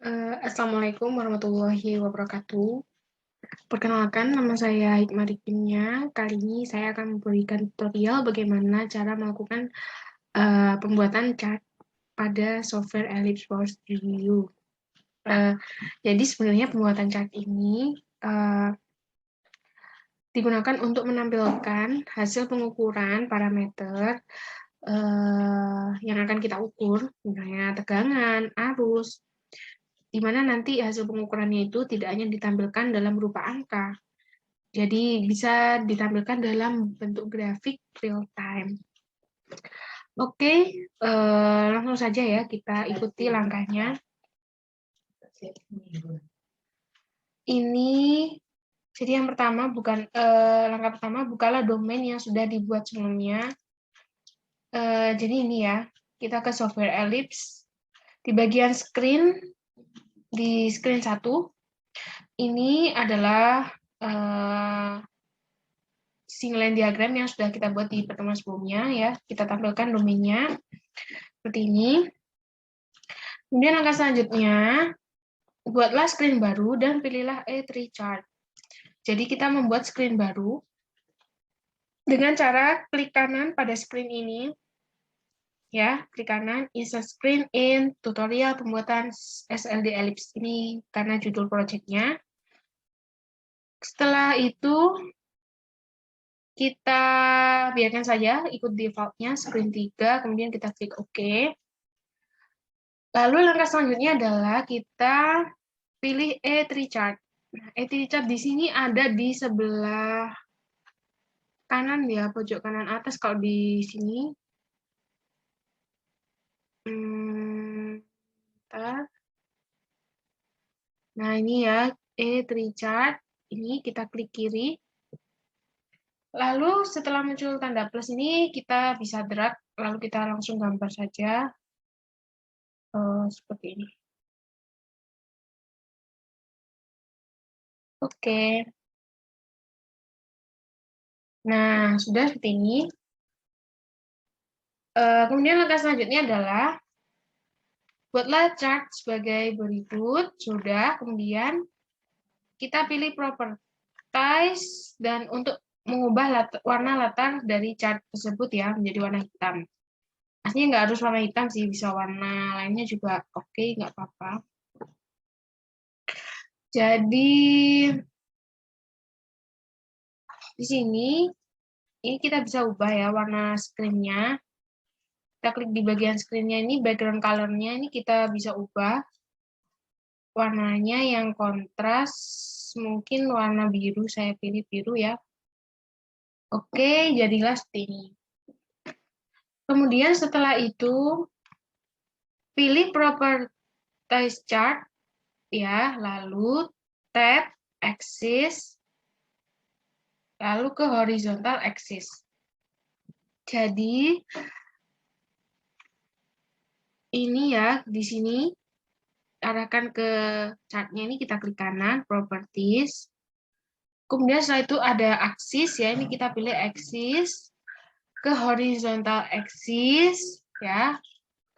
Assalamualaikum warahmatullahi wabarakatuh. Perkenalkan, nama saya Hikmah Rikimnya. Kali ini saya akan memberikan tutorial bagaimana cara melakukan pembuatan chart pada software Ellipse Power Studio. Jadi sebenarnya pembuatan chart ini digunakan untuk menampilkan hasil pengukuran parameter yang akan kita ukur, misalnya tegangan, arus, di mana nanti hasil pengukurannya itu tidak hanya ditampilkan dalam berupa angka, jadi bisa ditampilkan dalam bentuk grafik real time. Oke, langsung saja ya kita ikuti langkahnya. Ini jadi yang pertama langkah pertama, bukalah domain yang sudah dibuat sebelumnya. Jadi ini ya, kita ke software Ellipse. Di bagian screen, di screen 1, ini adalah single diagram yang sudah kita buat di pertemuan sebelumnya ya. Kita tampilkan domainnya seperti ini. Kemudian langkah selanjutnya, buatlah screen baru dan pilihlah A3 chart. Jadi kita membuat screen baru dengan cara klik kanan pada screen ini. Ya, klik kanan insert screen in tutorial pembuatan SLD Ellipse ini karena judul projectnya. Setelah itu kita biarkan saja ikut default-nya screen 3, kemudian kita klik OK. Lalu langkah selanjutnya adalah kita pilih A3 chart. Nah, A3 chart di sini ada di sebelah kanan ya, pojok kanan atas kalau di sini. Nah, ini ya, A3 chart. Ini kita klik kiri. Lalu setelah muncul tanda plus ini, kita bisa drag, lalu kita langsung gambar saja. Seperti ini. Oke. Nah, sudah seperti ini. Kemudian langkah selanjutnya adalah buatlah chart sebagai berikut. Sudah, kemudian kita pilih properties dan untuk mengubah warna latar dari chart tersebut ya menjadi warna hitam. Aslinya nggak harus warna hitam sih, bisa warna lainnya juga oke, nggak apa-apa. Jadi di sini ini kita bisa ubah ya warna screen-nya. Kita klik di bagian screen-nya ini, background color-nya ini kita bisa ubah warnanya yang kontras, mungkin warna biru, saya pilih biru ya. Oke, jadilah seperti ini. Kemudian setelah itu, pilih properties chart, ya, lalu tab axis, lalu ke horizontal axis. Jadi, ini ya, di sini, arahkan ke chartnya ini, kita klik kanan, properties. Kemudian setelah itu ada axis, ya, ini kita pilih axis, ke horizontal axis, ya,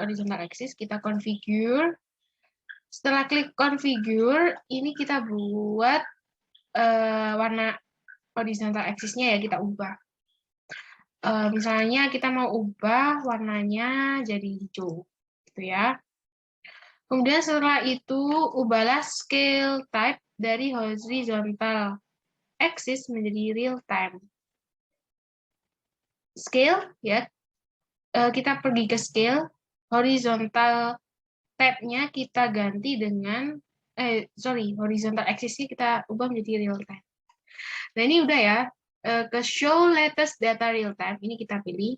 horizontal axis, kita configure. Setelah klik configure, ini kita buat warna horizontal axis-nya ya, kita ubah. Misalnya kita mau ubah warnanya jadi hijau, gitu ya. Kemudian setelah itu, ubahlah scale type dari horizontal axis menjadi real time. Scale, ya, kita pergi ke scale, horizontal tab-nya kita ganti dengan, horizontal axis-nya kita ubah menjadi real time. Nah, ini udah ya, ke show latest data real time, ini kita pilih.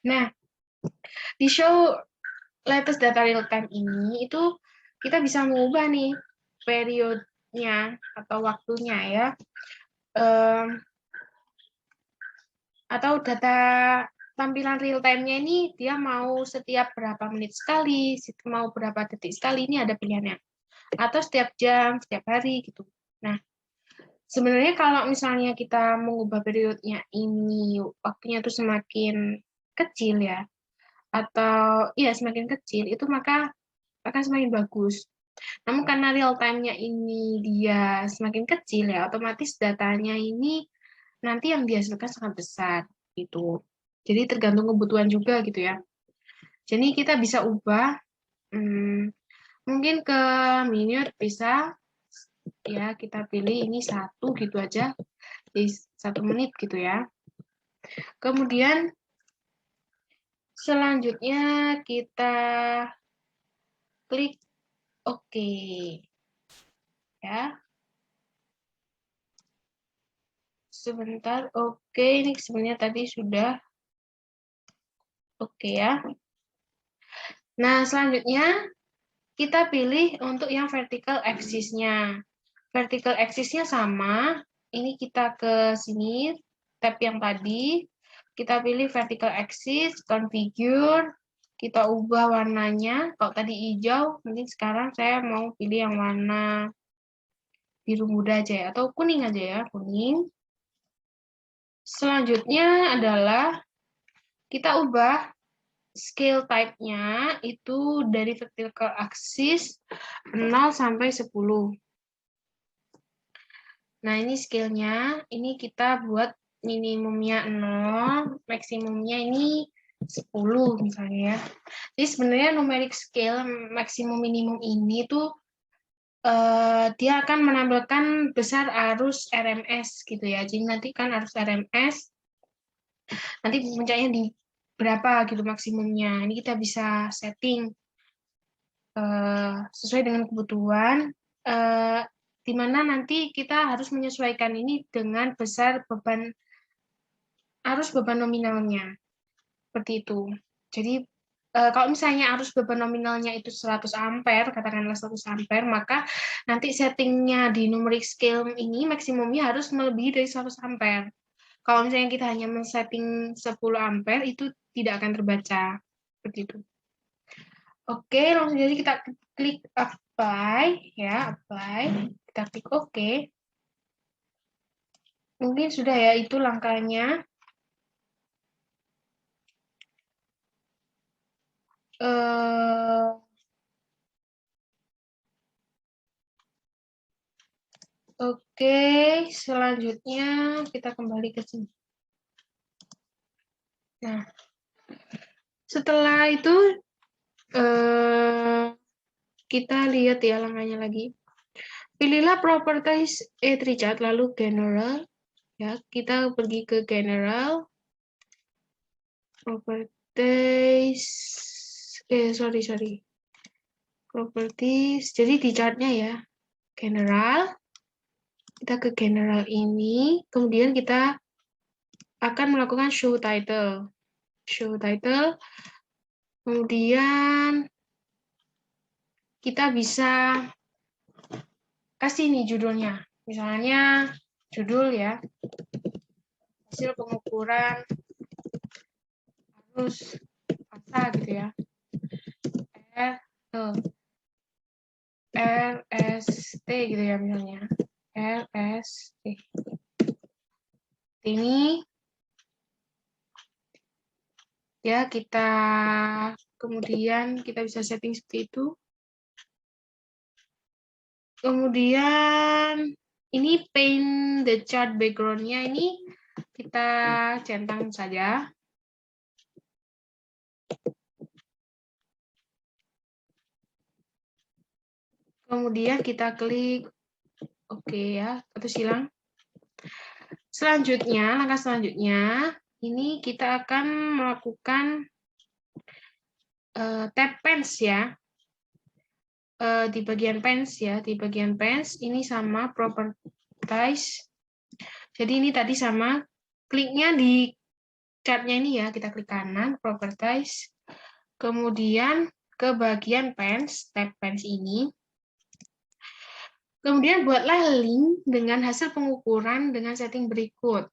Nah, di show latest data real time ini, itu kita bisa mengubah nih periodenya atau waktunya ya. Atau data tampilan real time-nya ini dia mau setiap berapa menit sekali, mau berapa detik sekali, ini ada pilihannya. Atau setiap jam, setiap hari gitu. Nah, sebenarnya kalau misalnya kita mengubah periodnya ini, waktunya tuh semakin kecil ya, atau iya semakin kecil, itu maka akan semakin bagus. Namun karena real time-nya ini dia semakin kecil ya, otomatis datanya ini nanti yang dihasilkan sangat besar gitu. Jadi tergantung kebutuhan juga gitu ya. Jadi kita bisa ubah mungkin ke minute bisa ya, kita pilih ini 1 gitu aja di 1 menit gitu ya. Kemudian selanjutnya kita klik OK ya. Sebentar, oke, ini sebenarnya tadi sudah oke ya. Nah, selanjutnya kita pilih untuk yang vertical axis-nya. Vertical axis-nya sama, ini kita ke sini, tab yang tadi, kita pilih vertical axis, configure, kita ubah warnanya, kalau tadi hijau, mungkin sekarang saya mau pilih yang warna biru muda aja ya, atau kuning aja ya, kuning. Selanjutnya adalah kita ubah scale type-nya itu dari vertical axis 0 sampai 10. Nah, ini scale-nya, ini kita buat minimumnya 0, maksimumnya ini 10 misalnya ya. Jadi sebenarnya numeric scale maksimum minimum ini tuh dia akan menampilkan besar arus RMS gitu ya. Jadi nanti kan arus RMS nanti puncaknya di berapa gitu maksimumnya. Ini kita bisa setting sesuai dengan kebutuhan, di mana nanti kita harus menyesuaikan ini dengan besar arus beban nominalnya. Seperti itu. Jadi kalau misalnya arus beban nominalnya itu 100 ampere, katakanlah 100 ampere, maka nanti settingnya di numeric scale ini maksimumnya harus melebihi dari 100 ampere. Kalau misalnya kita hanya men-setting 10 ampere, itu tidak akan terbaca. Seperti itu. Oke, langsung saja kita klik apply, ya, apply. Kita klik OK. Mungkin sudah ya, itu langkahnya. Oke, selanjutnya kita kembali ke sini. Nah, setelah itu kita lihat ya langkahnya lagi. Pilihlah properties chart lalu general. Ya, kita pergi ke general. Properties. Sorry. Properties. Jadi di chartnya ya. General. Kita ke general ini. Kemudian kita akan melakukan show title. Show title. Kemudian kita bisa kasih nih judulnya. Misalnya judul ya. Hasil pengukuran arus massa gitu ya. RST gitu ya misalnya. RST. Ini ya kita kemudian kita bisa setting seperti itu. Kemudian ini paint the chart background-nya ini kita centang saja. Kemudian kita klik OK ya, terus hilang. Selanjutnya, langkah selanjutnya, ini kita akan melakukan tab pens ya. Di bagian pens ya, di bagian pens ini sama properties. Jadi ini tadi sama, kliknya di chartnya ini ya, kita klik kanan, properties. Kemudian ke bagian pens, tab pens ini. Kemudian buatlah link dengan hasil pengukuran dengan setting berikut.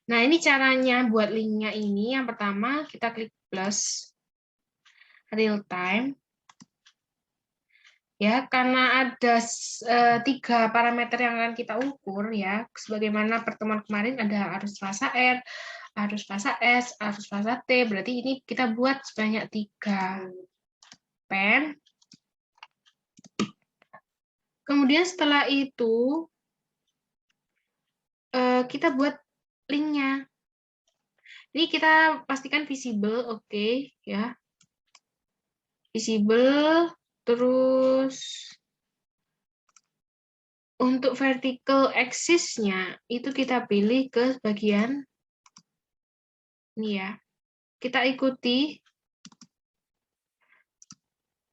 Nah, ini caranya buat linknya ini. Yang pertama, kita klik plus, real time. Ya, karena ada 3 parameter yang akan kita ukur ya, sebagaimana pertemuan kemarin ada arus fasa R, arus fasa S, arus fasa T, berarti ini kita buat sebanyak 3 pen. Kemudian setelah itu, kita buat linknya. Ini kita pastikan visible, oke, ya. Visible, terus untuk vertical axis-nya itu kita pilih ke bagian ini ya. Kita ikuti.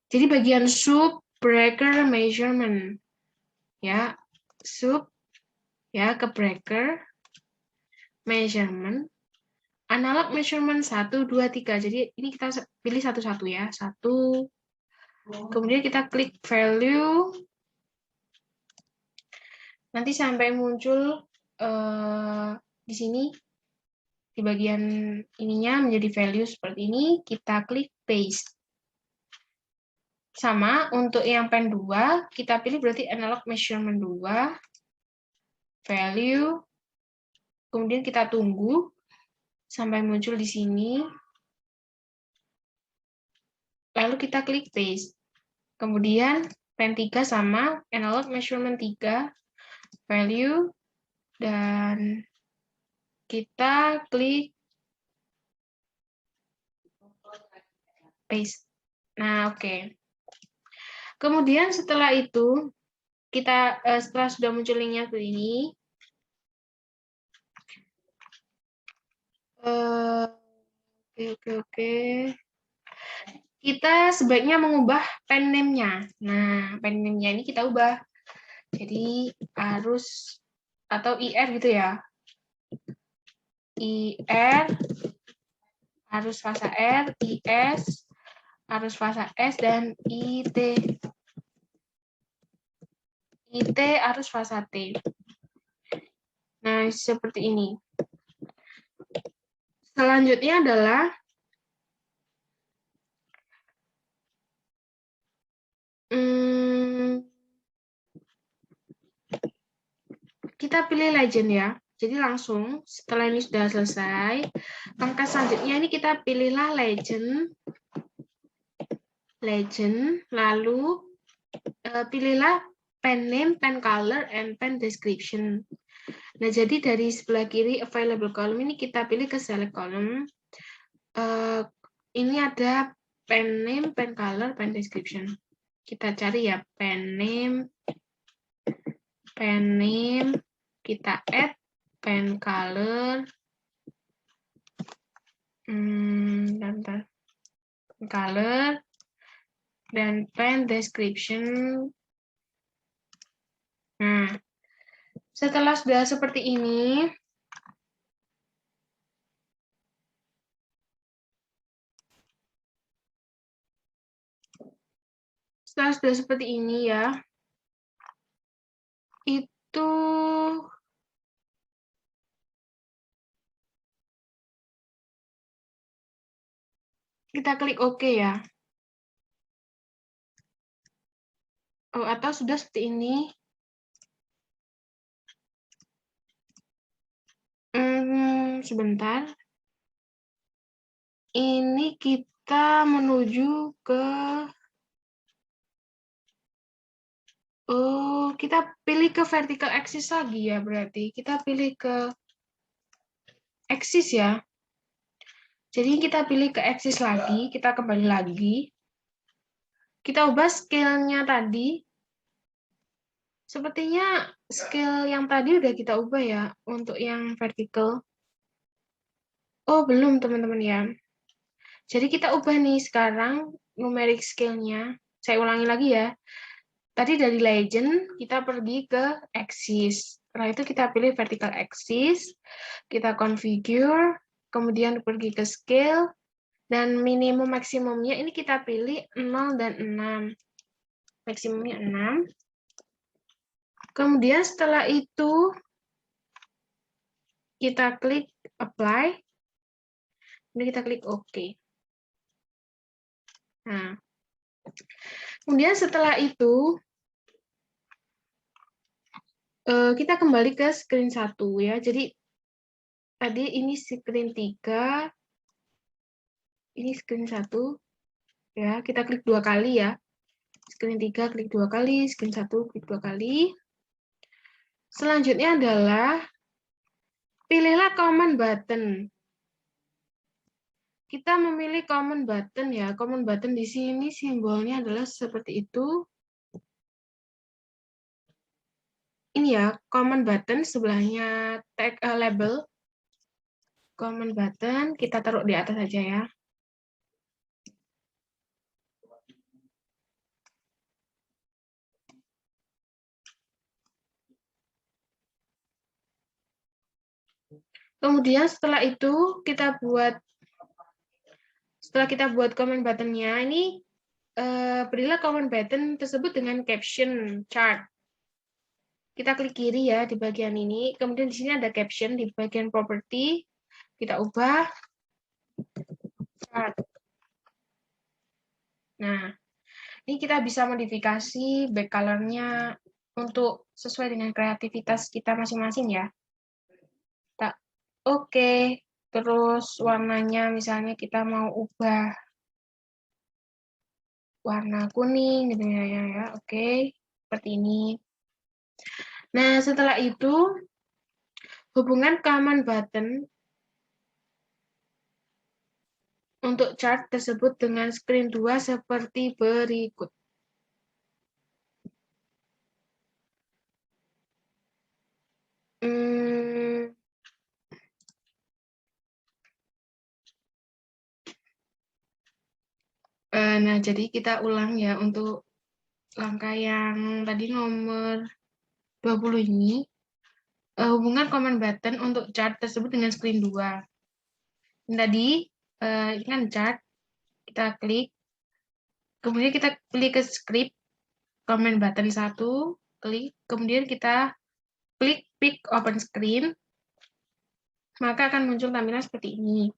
Jadi bagian sub breaker measurement. Ya, sub ya ke breaker measurement. Analog measurement 1, 2, 3. Jadi ini kita pilih satu-satu ya. 1. Kemudian kita klik value. Nanti sampai muncul di sini di bagian ininya menjadi value seperti ini, kita klik paste. Sama untuk yang pen 2, kita pilih berarti analog measurement 2, value, kemudian kita tunggu sampai muncul di sini, lalu kita klik paste. Kemudian pen 3 sama analog measurement 3, value, dan kita klik paste. Nah, oke. Kemudian setelah itu, kita setelah sudah muncul linknya ke ini, oke. Kita sebaiknya mengubah pen name-nya. Nah, pen name-nya ini kita ubah. Jadi harus atau IR gitu ya. IR harus fasa R, IS harus fasa S, dan IT. IT harus fasa T. Nah, seperti ini. Selanjutnya adalah kita pilih legend ya. Jadi langsung setelah ini sudah selesai, langkah selanjutnya ini kita pilihlah legend, lalu pilihlah pen name, pen color, and pen description. Nah, jadi dari sebelah kiri available column ini kita pilih ke select column. Ini ada pen name, pen color, pen description. Kita cari ya pen name, kita add pen color, color, dan pen description. Nah, setelah sudah seperti ini, ya, itu kita klik OK ya. Oh, atau sudah seperti ini. Sebentar. Ini kita menuju ke kita pilih ke vertical axis lagi ya, berarti. Kita pilih ke axis ya. Jadi kita pilih ke axis lagi, kita kembali lagi. Kita ubah scale-nya tadi. Sepertinya scale yang tadi udah kita ubah ya, untuk yang vertical. Oh, belum teman-teman ya. Jadi kita ubah nih sekarang numeric scale-nya. Saya ulangi lagi ya. Tadi dari legend, kita pergi ke axis. Setelah itu kita pilih vertical axis, kita configure, kemudian pergi ke scale, dan minimum maksimumnya ini kita pilih 0 dan 6. Maksimumnya 6. Kemudian setelah itu, kita klik apply, kemudian kita klik OK. Nah, kemudian setelah itu, kita kembali ke screen 1 ya. Jadi tadi ini screen 3, ini screen 1 ya. Kita klik 2 kali ya. Screen 3 klik 2 kali, screen 1 klik 2 kali. Selanjutnya adalah pilihlah command button. Kita memilih command button ya. Command button di sini simbolnya adalah seperti itu. Ini ya, command button sebelahnya tag label. Command button kita taruh di atas saja ya. Kemudian setelah itu setelah kita buat command buttonnya, ini berilah command button tersebut dengan caption chart. Kita klik kiri ya di bagian ini, kemudian di sini ada caption di bagian property, kita ubah chart. Nah, ini kita bisa modifikasi back color-nya untuk sesuai dengan kreativitas kita masing-masing ya. Oke, terus warnanya misalnya kita mau ubah warna kuning gitu ya. Oke, seperti ini. Nah, setelah itu hubungan command button untuk chart tersebut dengan screen 2 seperti berikut. Nah, jadi kita ulang ya untuk langkah yang tadi nomor 20 ini. Hubungan command button untuk chart tersebut dengan screen 2. Tadi, ini kan chart, kita klik, kemudian kita pilih ke script, command button 1, klik, kemudian kita klik pick open screen, maka akan muncul tampilan seperti ini.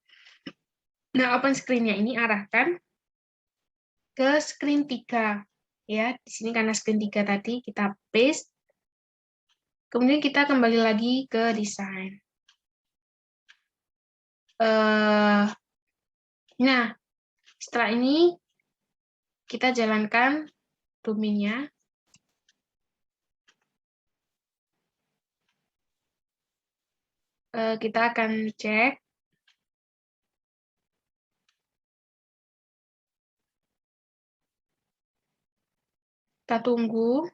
Nah, open screen-nya ini arahkan ke screen 3. Ya, di sini karena screen 3 tadi kita paste, kemudian kita kembali lagi ke desain. Nah, setelah ini kita jalankan domainnya. Kita akan cek. Kita tunggu.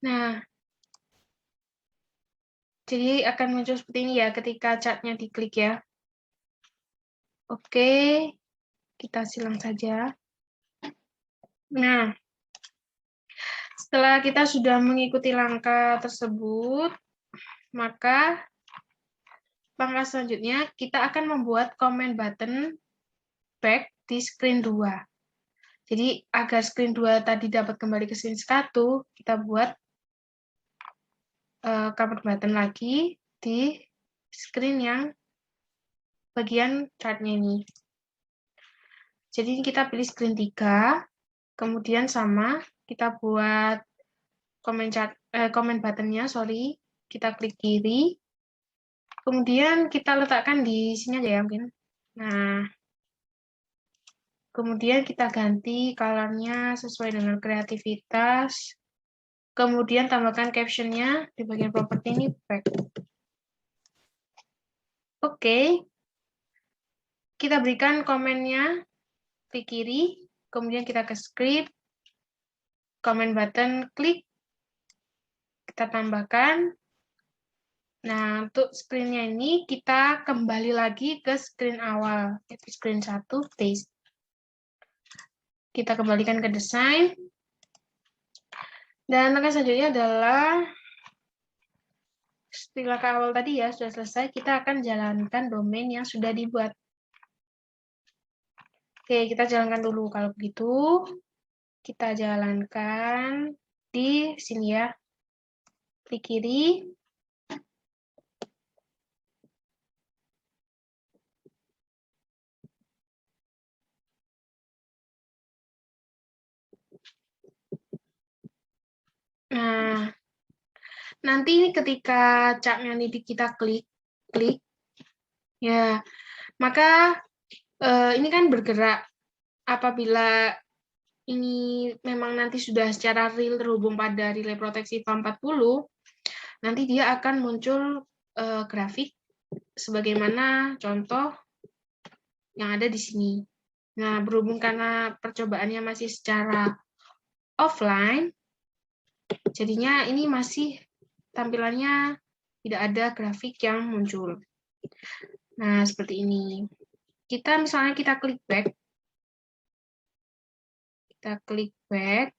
Nah, jadi akan muncul seperti ini ya ketika chartnya diklik ya. Oke, kita silang saja. Nah, setelah kita sudah mengikuti langkah tersebut, maka langkah selanjutnya kita akan membuat command button back di screen 2. Jadi agar screen 2 tadi dapat kembali ke screen 1, kita buat command button lagi di screen yang bagian chartnya ini. Jadi kita pilih screen 3, kemudian sama kita buat comment buttonnya, kita klik kiri, kemudian kita letakkan di sini aja ya mungkin. Nah, kemudian kita ganti color-nya sesuai dengan kreativitas, kemudian tambahkan caption-nya di bagian properti ini back. Oke, kita berikan komennya klik kiri, kemudian kita ke script, comment button klik, kita tambahkan. Nah, untuk screen-nya ini kita kembali lagi ke screen awal, yaitu screen 1, paste. Kita kembalikan ke desain. Dan langkah selanjutnya adalah, setelah langkah awal tadi ya, sudah selesai, kita akan jalankan domain yang sudah dibuat. Oke, kita jalankan dulu. Kalau begitu, kita jalankan di sini ya. Klik kiri, nanti ketika chartnya ini kita klik, ya, maka ini kan bergerak. Apabila ini memang nanti sudah secara real terhubung pada relay proteksi FAM40, nanti dia akan muncul grafik sebagaimana contoh yang ada di sini. Nah, berhubung karena percobaannya masih secara offline, jadinya ini masih tampilannya tidak ada grafik yang muncul. Nah, seperti ini. Misalnya kita klik back,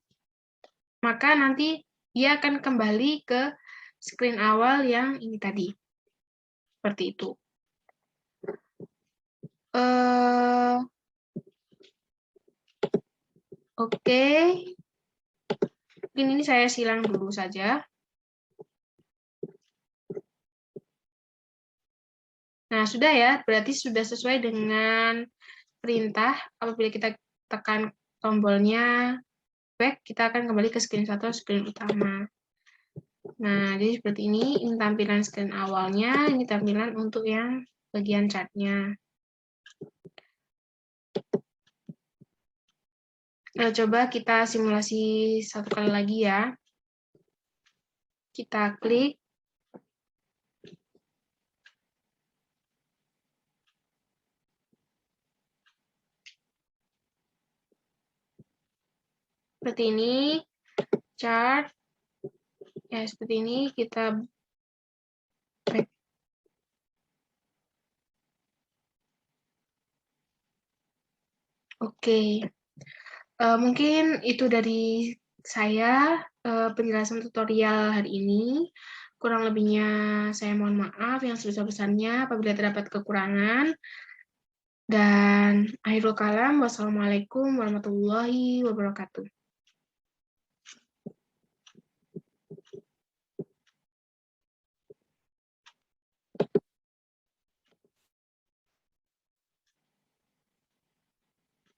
maka nanti dia akan kembali ke screen awal yang ini tadi. Seperti itu. Oke. Mungkin ini saya silang dulu saja. Nah, sudah ya, berarti sudah sesuai dengan perintah. Apabila kita tekan tombolnya back, kita akan kembali ke screen 1, screen utama. Nah, jadi seperti ini tampilan screen awalnya, ini tampilan untuk yang bagian chartnya. Coba kita simulasi satu kali lagi ya. Kita klik. Seperti ini, chart. Ya, seperti ini kita back. Oke. Mungkin itu dari saya penjelasan tutorial hari ini. Kurang lebihnya saya mohon maaf yang sebesar-besarnya apabila terdapat kekurangan. Dan akhirul kalam, wassalamualaikum warahmatullahi wabarakatuh.